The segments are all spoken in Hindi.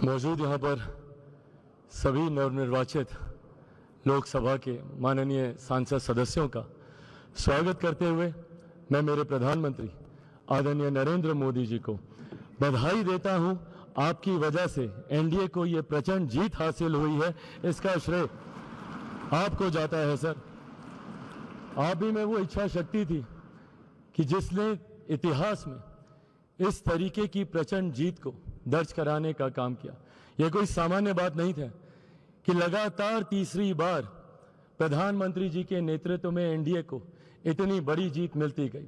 मौजूद यहाँ पर सभी नवनिर्वाचित लोकसभा के माननीय सांसद सदस्यों का स्वागत करते हुए मैं मेरे प्रधानमंत्री आदरणीय नरेंद्र मोदी जी को बधाई देता हूं। आपकी वजह से एनडीए को ये प्रचंड जीत हासिल हुई है, इसका श्रेय आपको जाता है सर। आप ही में वो इच्छा शक्ति थी कि जिसने इतिहास में इस तरीके की प्रचंड जीत को दर्ज कराने का काम किया। यह कोई सामान्य बात नहीं था कि लगातार तीसरी बार प्रधानमंत्री जी के नेतृत्व में एनडीए को इतनी बड़ी जीत मिलती गई।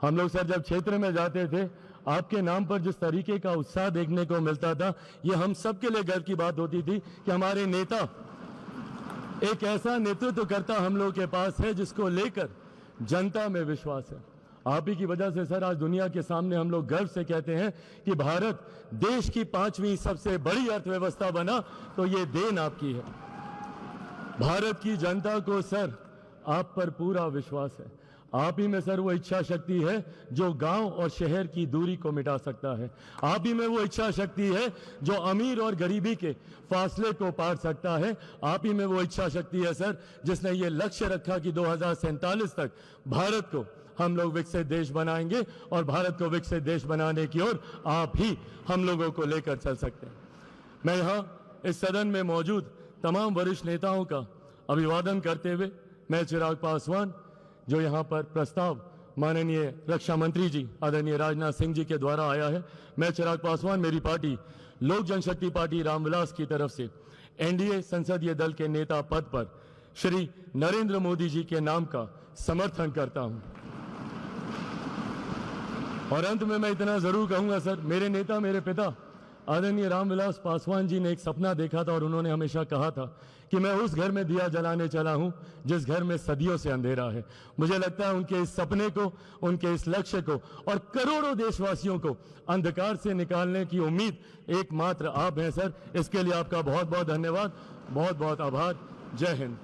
हम लोग सर जब क्षेत्र में जाते थे, आपके नाम पर जिस तरीके का उत्साह देखने को मिलता था, ये हम सबके लिए गर्व की बात होती थी कि हमारे नेता एक ऐसा नेतृत्व करता हम लोग के पास है जिसको लेकर जनता में विश्वास है। आप ही की वजह से सर आज दुनिया के सामने हम लोग गर्व से कहते हैं कि भारत देश की 5वीं सबसे बड़ी अर्थव्यवस्था बना, तो ये देन आपकी है। भारत की जनता को सर आप पर पूरा विश्वास है। आप ही में सर वो इच्छा शक्ति है जो गांव और शहर की दूरी को मिटा सकता है। आप ही में वो इच्छा शक्ति है जो अमीर और गरीबी के फासले को पार सकता है। आप ही में वो इच्छा शक्ति है सर जिसने ये लक्ष्य रखा कि 2047 तक भारत को हम लोग विकसित देश बनाएंगे और भारत को विकसित देश बनाने की ओर आप ही हम लोगों को लेकर चल सकते हैं। मैं यहाँ इस सदन में मौजूद तमाम वरिष्ठ नेताओं का अभिवादन करते हुए मैं चिराग पासवान, जो यहाँ पर प्रस्ताव माननीय रक्षा मंत्री जी आदरणीय राजनाथ सिंह जी के द्वारा आया है, मैं चिराग पासवान मेरी पार्टी लोक जनशक्ति पार्टी रामविलास की तरफ से एनडीए संसदीय दल के नेता पद पर श्री नरेंद्र मोदी जी के नाम का समर्थन करता हूं। और अंत में मैं इतना जरूर कहूंगा सर, मेरे नेता मेरे पिता आदरणीय रामविलास पासवान जी ने एक सपना देखा था और उन्होंने हमेशा कहा था कि मैं उस घर में दिया जलाने चला हूं जिस घर में सदियों से अंधेरा है। मुझे लगता है उनके इस सपने को, उनके इस लक्ष्य को और करोड़ों देशवासियों को अंधकार से निकालने की उम्मीद एकमात्र आप हैं सर। इसके लिए आपका बहुत बहुत धन्यवाद, बहुत बहुत आभार। जय हिंद।